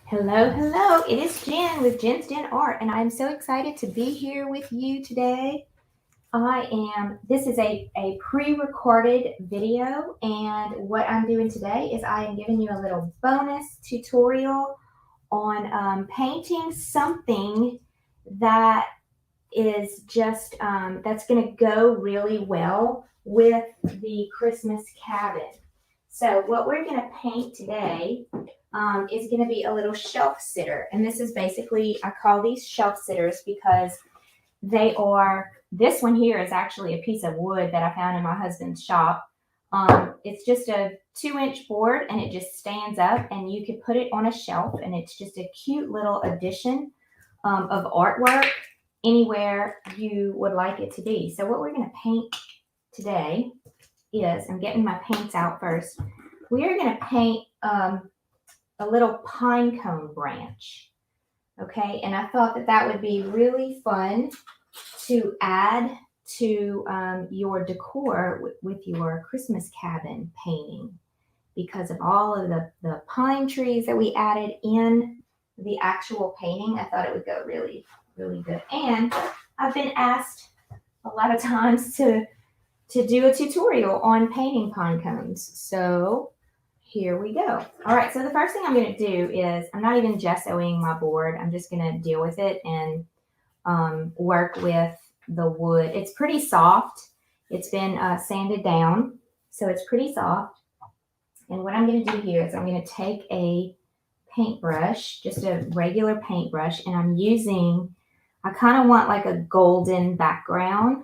Hello, hello. It is Jen with Jen's Den Art, and I'm so excited to be here with you today. This is a pre recorded video, and what I'm doing today is I am giving you a little bonus tutorial on painting something that is that's going to go really well with the Christmas cabin. So, what we're going to paint today is going to be a little shelf sitter. And this is basically, I call these shelf sitters because this one here is actually a piece of wood that I found in my husband's shop. It's just a 2-inch board and it just stands up and you could put it on a shelf and it's just a cute little addition of artwork anywhere you would like it to be. So what we're going to paint today is, I'm getting my paints out first. We are going to paint a little pine cone branch. Okay, and I thought that would be really fun to add to your decor with your Christmas cabin painting because of all of the pine trees that we added in the actual painting. I thought it would go really, really good. And I've been asked a lot of times to do a tutorial on painting pine cones. So here we go. All right, so the first thing I'm going to do is, I'm not even gessoing my board. I'm just going to deal with it and work with the wood. It's pretty soft. It's been sanded down, so it's pretty soft. And what I'm going to do here is I'm going to take a paintbrush, just a regular paintbrush, and I kind of want like a golden background.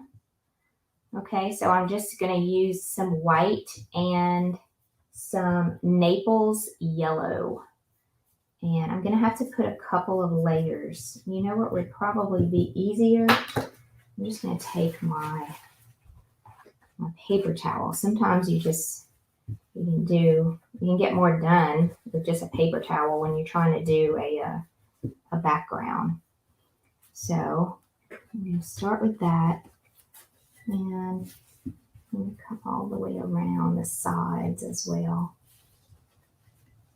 Okay, so I'm just going to use some white and some Naples yellow. And I'm going to have to put a couple of layers. You know what would probably be easier? I'm just going to take my paper towel. Sometimes you can get more done with just a paper towel when you're trying to do a background. So I'm going to start with that. And I'm going to come all the way around the sides as well.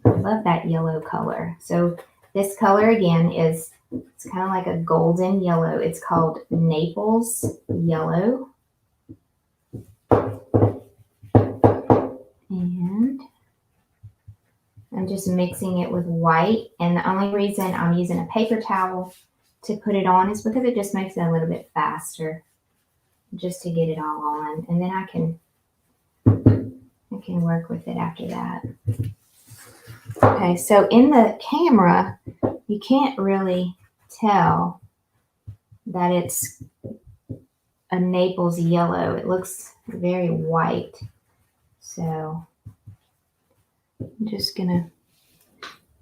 I love that yellow color. So this color again it's kind of like a golden yellow. It's called Naples yellow. And I'm just mixing it with white. And the only reason I'm using a paper towel to put it on is because it just makes it a little bit faster, just to get it all on. And then I can work with it after that. Okay, so in the camera, you can't really tell that it's a Naples yellow. It looks very white. So I'm just gonna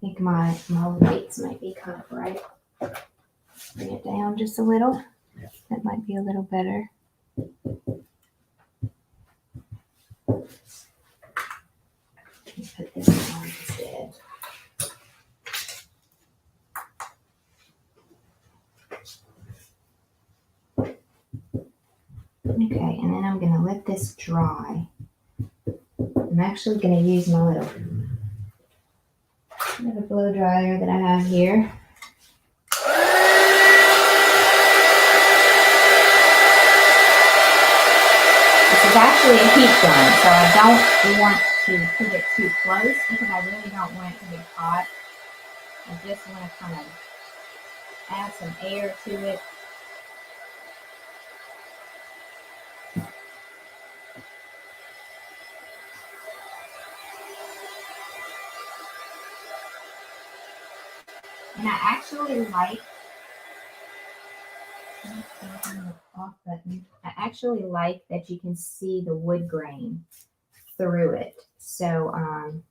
think my whites might be kind of bright. Bring it down just a little. That might be a little better. Put this on instead. Okay, and then I'm going to let this dry. I'm actually going to use my little blow dryer that I have here. This is actually a heat gun, so I don't want to put it too close because I really don't want it to get hot. I just want to kind of add some air to it. And I actually like that you can see the wood grain through it. So I'm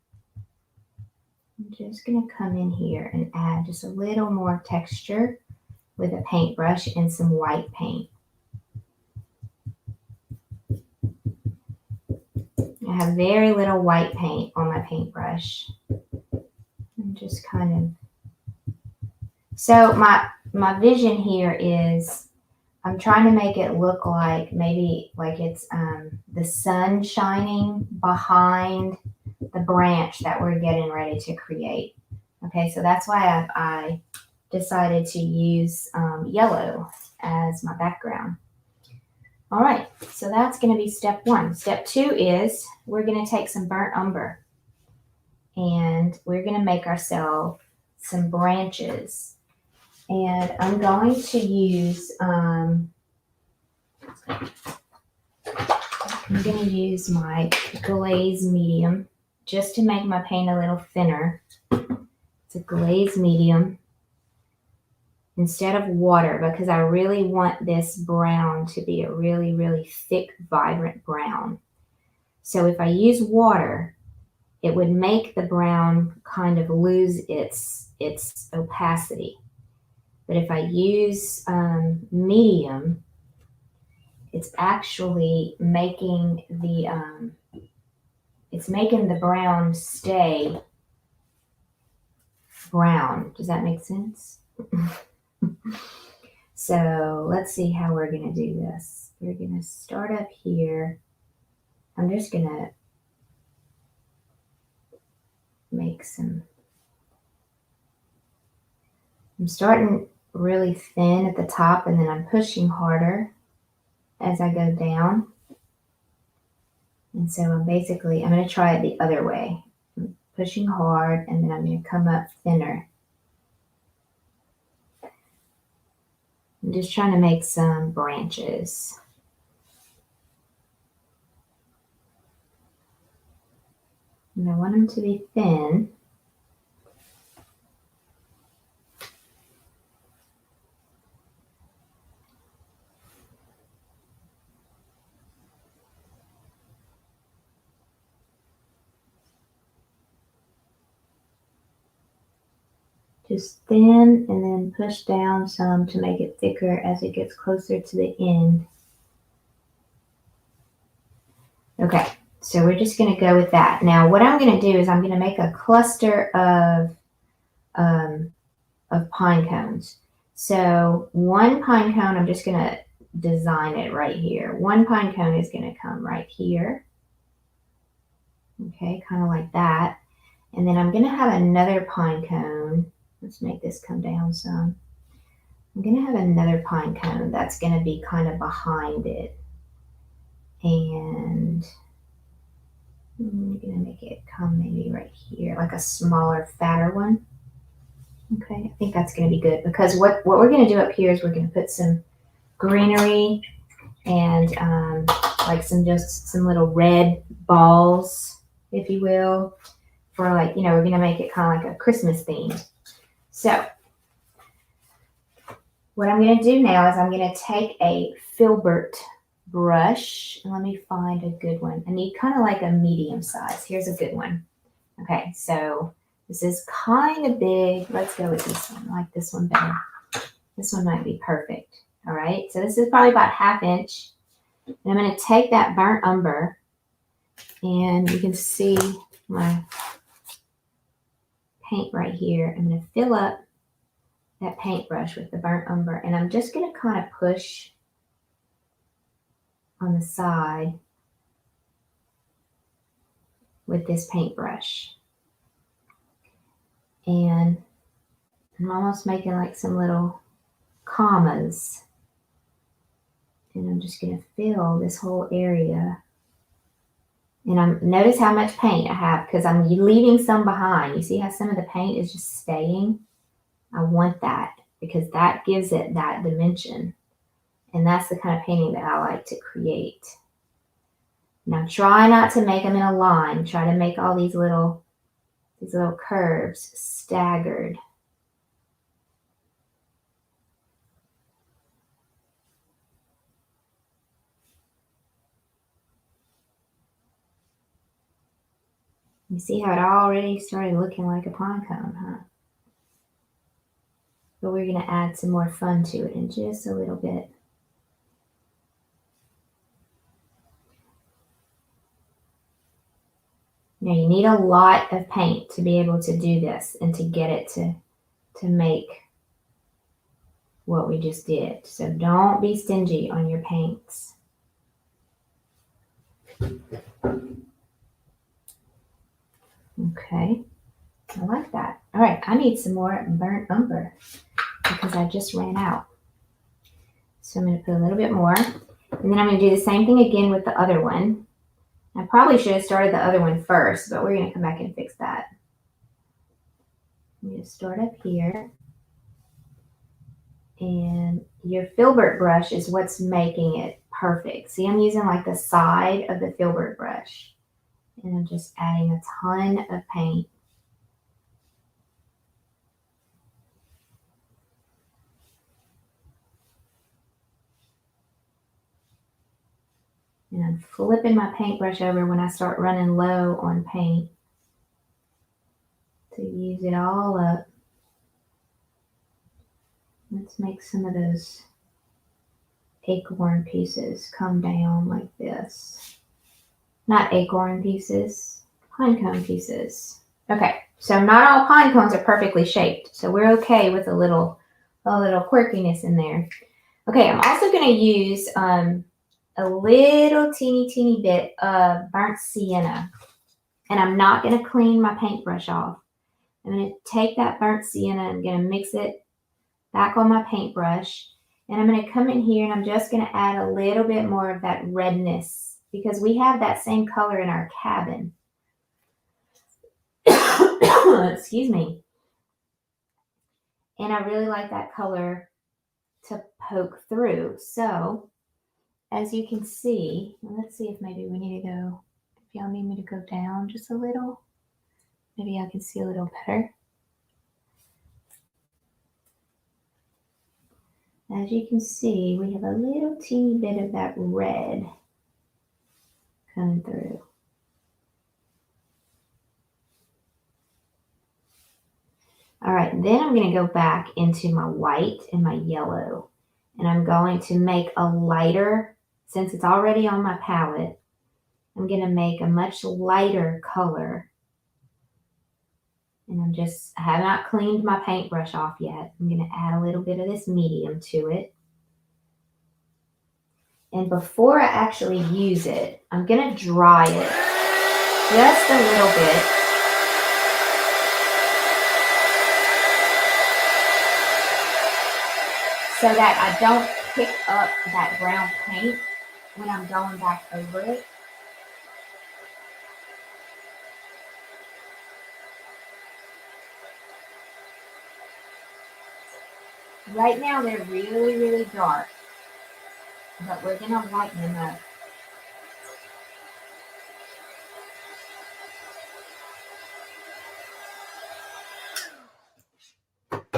just going to come in here and add just a little more texture with a paintbrush and some white paint. I have very little white paint on my paintbrush. I'm just kind of... So my vision here is I'm trying to make it look like maybe like it's the sun shining behind the branch that we're getting ready to create. Okay, so that's why I decided to use yellow as my background. All right, so that's going to be step one. Step two is we're going to take some burnt umber and we're going to make ourselves some branches. And I'm going to use my glaze medium just to make my paint a little thinner. It's a glaze medium instead of water because I really want this brown to be a really, really thick, vibrant brown. So if I use water, it would make the brown kind of lose its opacity. But if I use medium, it's actually making the brown stay brown. Does that make sense? So let's see how we're going to do this. We're going to start up here. I'm just going to make some. I'm starting really thin at the top and then I'm pushing harder as I go down. And so I'm going to try it the other way. I'm pushing hard and then I'm going to come up thinner. I'm just trying to make some branches. And I want them to be thin. Just thin and then push down some to make it thicker as it gets closer to the end. Okay, so we're just going to go with that. Now what I'm going to do is I'm going to make a cluster of pine cones. So one pine cone, I'm just going to design it right here. One pine cone is going to come right here. Okay, kind of like that. And then I'm going to have another pine cone. Let's make this come down some. I'm going to have another pine cone that's going to be kind of behind it. And I'm going to make it come maybe right here, like a smaller, fatter one. Okay, I think that's going to be good because what we're going to do up here is we're going to put some greenery and like some little red balls, if you will, for like, we're going to make it kind of like a Christmas theme. So what I'm going to do now is I'm going to take a filbert brush. And let me find a good one. I need kind of like a medium size. Here's a good one. Okay, so this is kind of big. Let's go with this one. I like this one better. This one might be perfect. All right, so this is probably about 1/2 inch. And I'm going to take that burnt umber and you can see my paint right here. I'm going to fill up that paintbrush with the burnt umber and I'm just going to kind of push on the side with this paintbrush. And I'm almost making like some little commas. And I'm just going to fill this whole area. And notice how much paint I have because I'm leaving some behind. You see how some of the paint is just staying? I want that because that gives it that dimension. And that's the kind of painting that I like to create. Now try not to make them in a line. Try to make all these little curves staggered. You see how it already started looking like a pine cone, huh? But we're going to add some more fun to it in just a little bit. Now you need a lot of paint to be able to do this and to get it to make what we just did. So don't be stingy on your paints. Okay, I like that. All right, I need some more burnt umber because I just ran out. So I'm going to put a little bit more. And then I'm going to do the same thing again with the other one. I probably should have started the other one first, but we're going to come back and fix that. I'm going to start up here. And your filbert brush is what's making it perfect. See, I'm using like the side of the filbert brush. And I'm just adding a ton of paint. And I'm flipping my paintbrush over when I start running low on paint to use it all up. Let's make some of those acorn pieces come down like this. Not acorn pieces, pinecone pieces. Okay, so not all pine cones are perfectly shaped, so we're okay with a little quirkiness in there. Okay, I'm also going to use a little teeny bit of burnt sienna, and I'm not going to clean my paintbrush off. I'm going to take that burnt sienna, I'm going to mix it back on my paintbrush, and I'm going to come in here and I'm just going to add a little bit more of that redness because we have that same color in our cabin. Excuse me. And I really like that color to poke through. So as you can see, let's see if maybe we need to go, if y'all need me to go down just a little, maybe I can see a little better. As you can see, we have a little teeny bit of that red coming through. All right, then I'm going to go back into my white and my yellow, and I'm going to make a lighter, since it's already on my palette, I'm going to make a much lighter color. And I have not cleaned my paintbrush off yet. I'm going to add a little bit of this medium to it. And before I actually use it, I'm going to dry it just a little bit. So that I don't pick up that brown paint when I'm going back over it. Right now they're really dark, but we're going to lighten them up.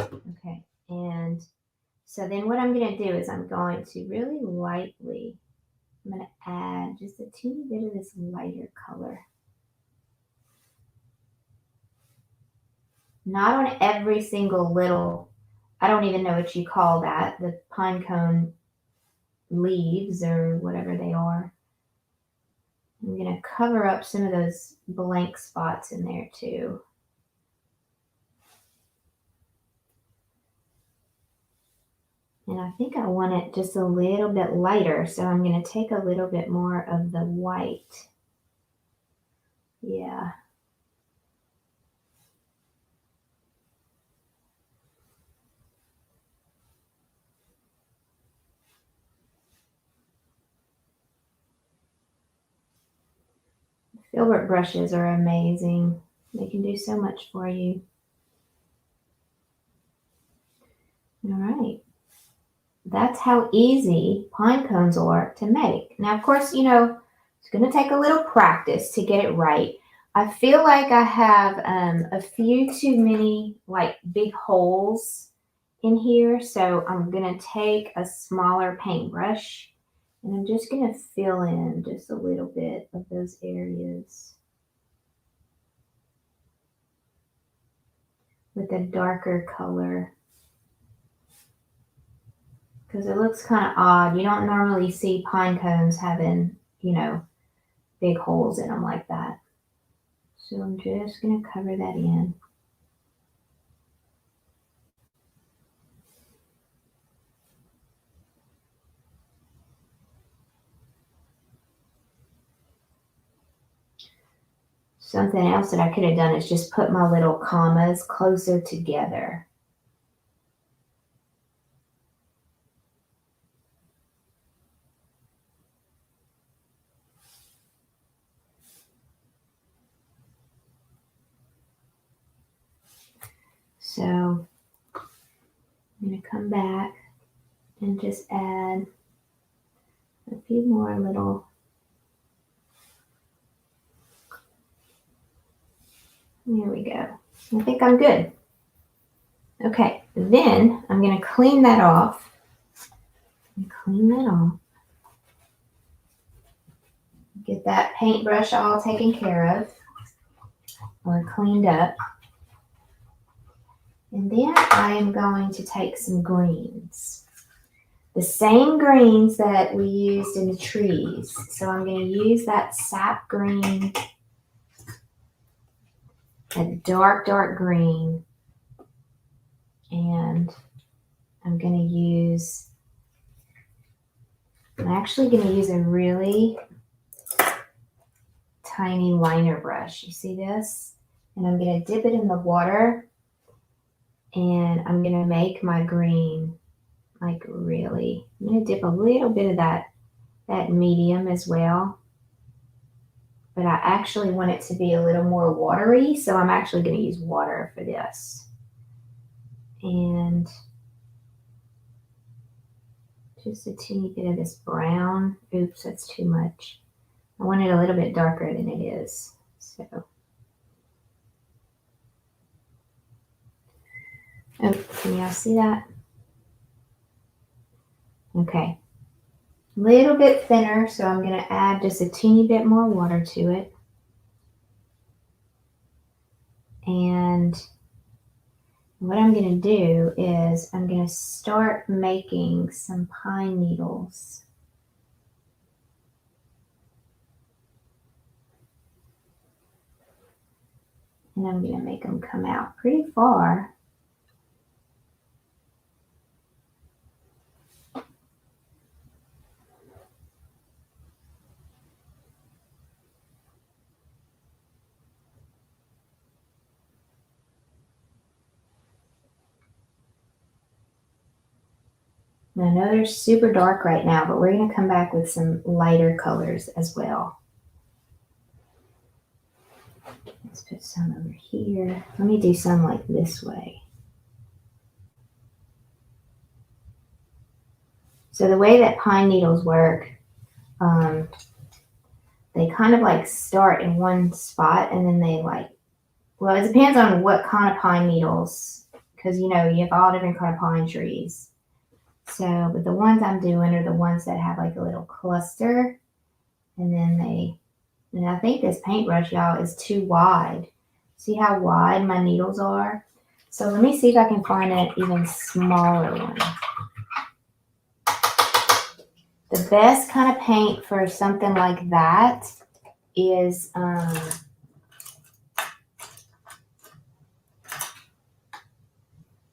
Okay, and so then what I'm going to do is I'm going to really lightly, I'm going to add just a teeny bit of this lighter color. Not on every single little, I don't even know what you call that, the pinecone leaves or whatever they are. I'm going to cover up some of those blank spots in there too. And I think I want it just a little bit lighter, so I'm going to take a little bit more of the white. Yeah. Filbert brushes are amazing. They can do so much for you. All right. That's how easy pine cones are to make. Now, of course, you know, it's going to take a little practice to get it right. I feel like I have a few too many like big holes in here. So I'm going to take a smaller paintbrush and I'm just going to fill in just a little bit of those areas with a darker color. Because it looks kind of odd. You don't normally see pine cones having, you know, big holes in them like that. So I'm just going to cover that in. Something else that I could have done is just put my little commas closer together. So I'm going to come back and just add a few more little. There we go. I think I'm good. Okay, then I'm going to clean that off. Get that paintbrush all taken care of or cleaned up. And then I am going to take some greens. The same greens that we used in the trees. So I'm going to use that sap green, a dark, dark green. And I'm actually going to use a really tiny liner brush. You see this? And I'm going to dip it in the water. And I'm going to make my green I'm going to dip a little bit of that medium as well. But I actually want it to be a little more watery, so I'm actually going to use water for this. And just a teeny bit of this brown. Oops, that's too much. I want it a little bit darker than it is. So, oh, can y'all see that? Okay. A little bit thinner, so I'm going to add just a teeny bit more water to it. And what I'm going to do is I'm going to start making some pine needles. And I'm going to make them come out pretty far. I know they're super dark right now, but we're going to come back with some lighter colors as well. Let's put some over here. Let me do some like this way. So the way that pine needles work, they kind of like start in one spot and then they well, it depends on what kind of pine needles, because you have all different kind of pine trees. So, but the ones I'm doing are the ones that have like a little cluster, and then and I think this paintbrush, y'all, is too wide. See how wide my needles are? So let me see if I can find an even smaller one. The best kind of paint for something like that is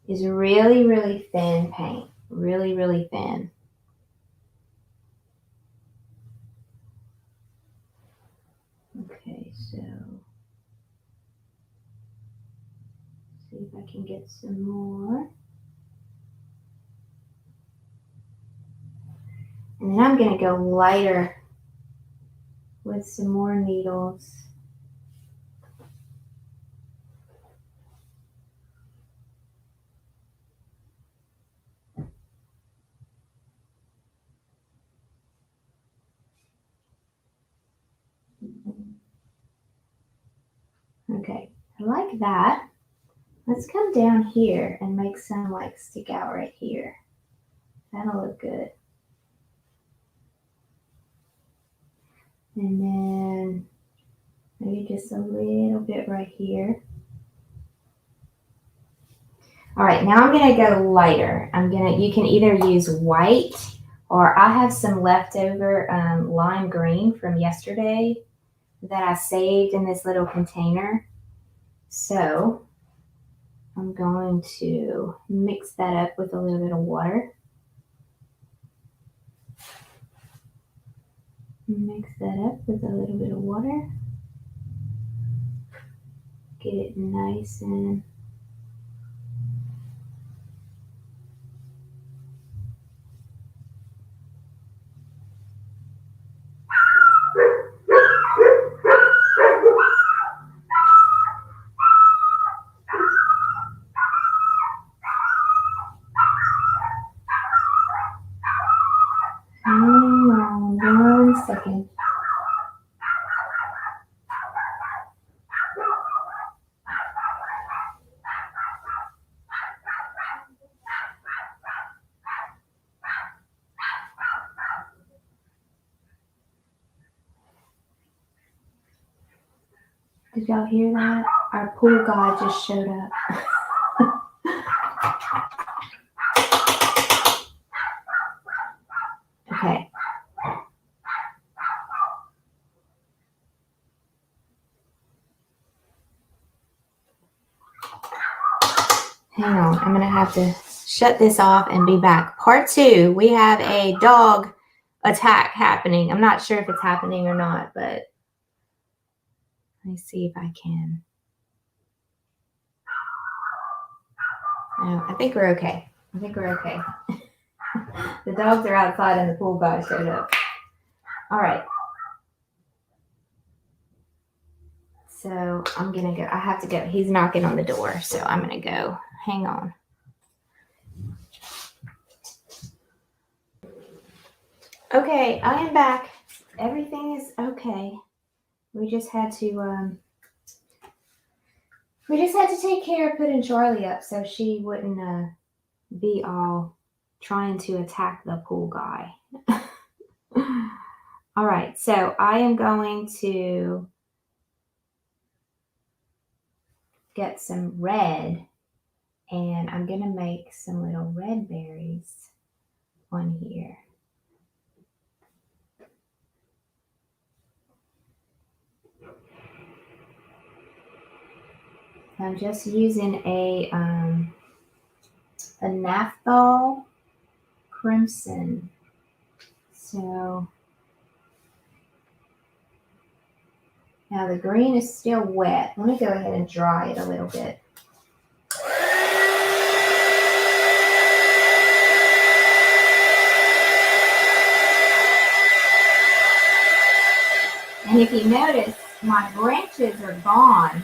really, really thin paint. Really, really thin. Okay, so see if I can get some more. And then I'm going to go lighter with some more needles. Okay, I like that. Let's come down here and make some like stick out right here. That'll look good. And then maybe just a little bit right here. All right, now I'm gonna go lighter. You can either use white, or I have some leftover lime green from yesterday that I saved in this little container. So I'm going to mix that up with a little bit of water. Mix that up with a little bit of water. get it nice and hang on 1 second. Did y'all hear that? Our pool guy just showed up. Okay. Hang on. I'm going to have to shut this off and be back. Part 2. We have a dog attack happening. I'm not sure if it's happening or not, but let me see if I can. No, I think we're okay. I think we're okay. The dogs are outside and the pool guy showed up. All right. So I'm going to go. I have to go. He's knocking on the door, so I'm going to go. Hang on. Okay, I am back. Everything is okay. We just had to take care of putting Charlie up so she wouldn't be all trying to attack the pool guy. All right, so I am going to get some red, and I'm going to make some little red berries on here. I'm just using a naphthol crimson. So now the green is still wet. Let me go ahead and dry it a little bit. And if you notice, my branches are gone.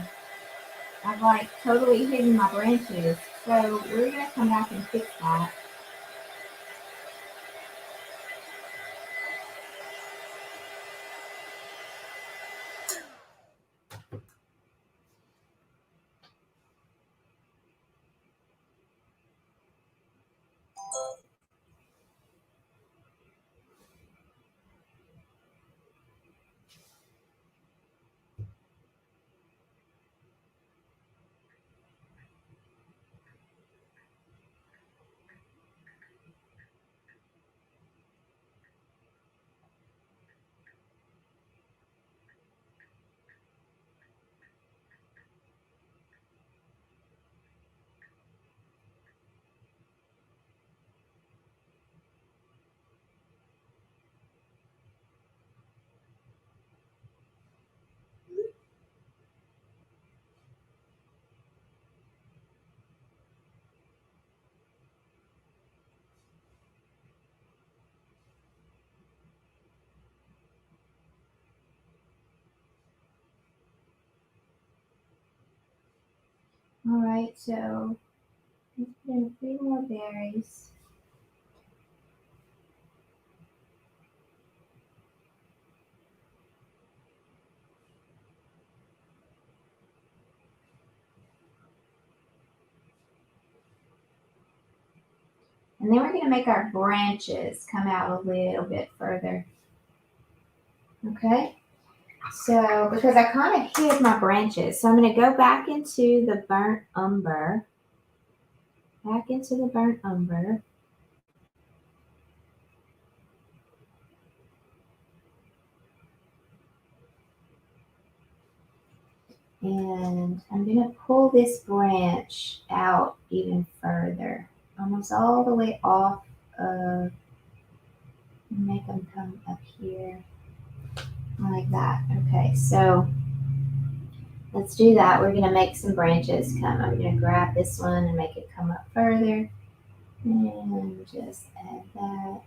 I've like totally hidden my branches. So we're going to come back and fix that. All right, so let's put in a few more berries. And then we're going to make our branches come out a little bit further. Okay, so because I kind of hid my branches, so I'm going to go back into the burnt umber. Back into the burnt umber. And I'm going to pull this branch out even further, almost all the way off of, make them come up here like that. Okay, so let's do that. We're gonna make some branches come. I'm gonna grab this one and make it come up further. And just add that.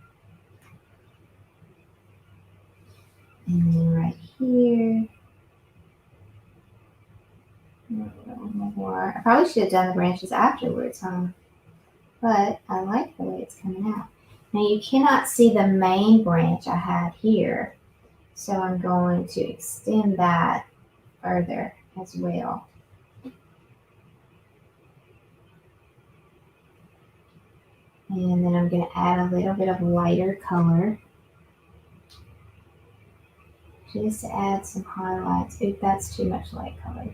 And then right here. A little more. I probably should have done the branches afterwards, huh? But I like the way it's coming out. Now you cannot see the main branch I had here. So I'm going to extend that further as well. And then I'm going to add a little bit of lighter color. Just to add some highlights. If that's too much light color.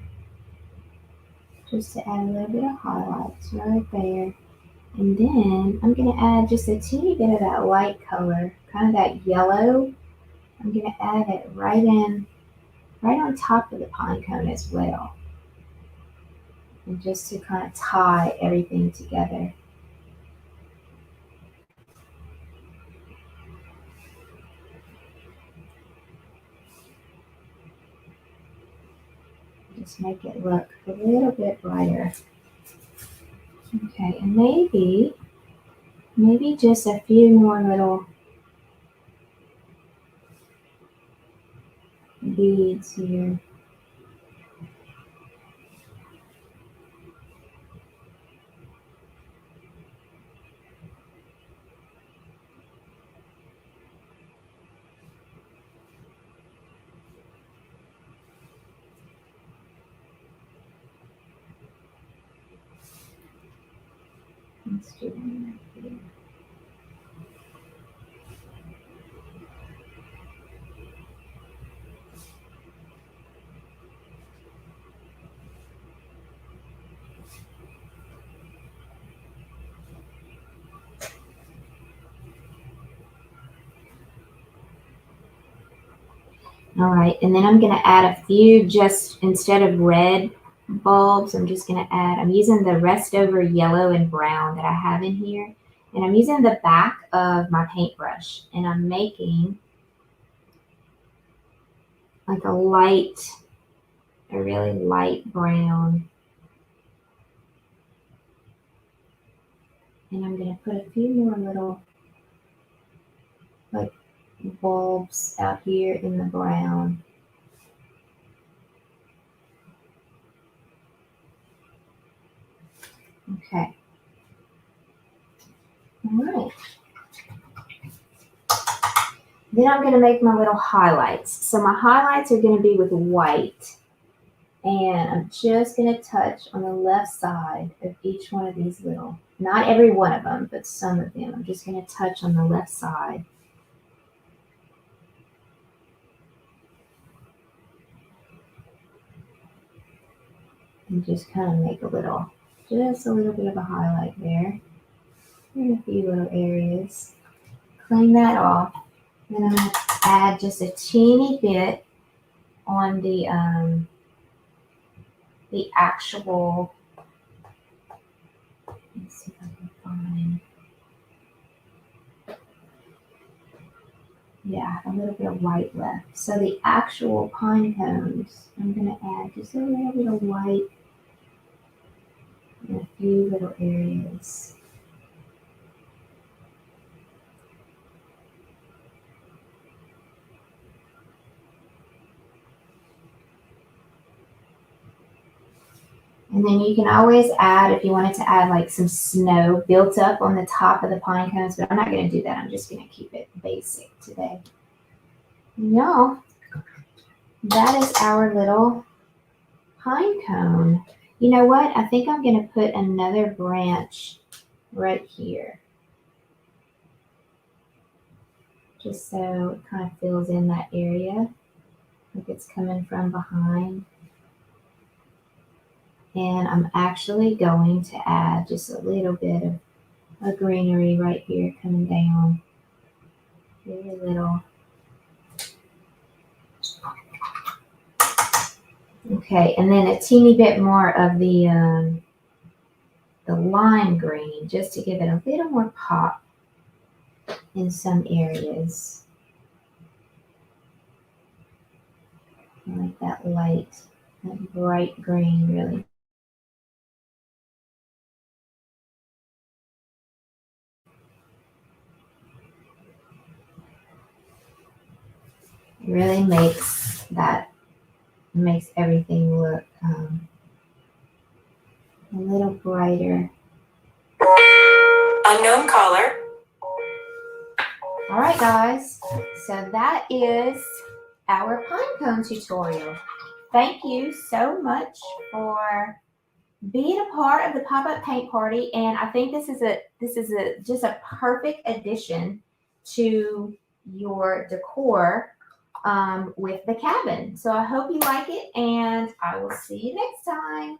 Just to add a little bit of highlights right there. And then I'm going to add just a teeny bit of that light color, kind of that yellow. I'm going to add it right on top of the pine cone as well. And just to kind of tie everything together. Just make it look a little bit brighter. Okay, and maybe just a few more little beads here. Let's do one right here. All right, and then I'm going to add a few, just instead of red bulbs, I'm just going to add, I'm using the Restover yellow and brown that I have in here. And I'm using the back of my paintbrush, and I'm making like a really light brown. And I'm going to put a few more little like bulbs out here in the brown. Okay. All right. Then I'm going to make my little highlights. So my highlights are going to be with white. And I'm just going to touch on the left side of each one of these little, not every one of them, but some of them. I'm just going to touch on the left side. And just kind of make just a little bit of a highlight there. And a few little areas. Clean that off. Then I'm going to add just a teeny bit on the actual, let's see if I can find, yeah, a little bit of white left. So the actual pine cones, I'm going to add just a little bit of white in a few little areas. And then you can always add, if you wanted to add like some snow built up on the top of the pine cones, but I'm not going to do that. I'm just going to keep it basic today. Y'all, that is our little pine cone. You know what? I think I'm going to put another branch right here. Just so it kind of fills in that area. Like it's coming from behind. And I'm actually going to add just a little bit of a greenery right here coming down. Very little. Okay, and then a teeny bit more of the lime green, just to give it a little more pop in some areas. I like that light that bright green really. Really makes everything look a little brighter. Unknown caller. All right, guys. So that is our pinecone tutorial. Thank you so much for being a part of the pop-up paint party, and I think this is just a perfect addition to your decor with the cabin. So I hope you like it, and I will see you next time.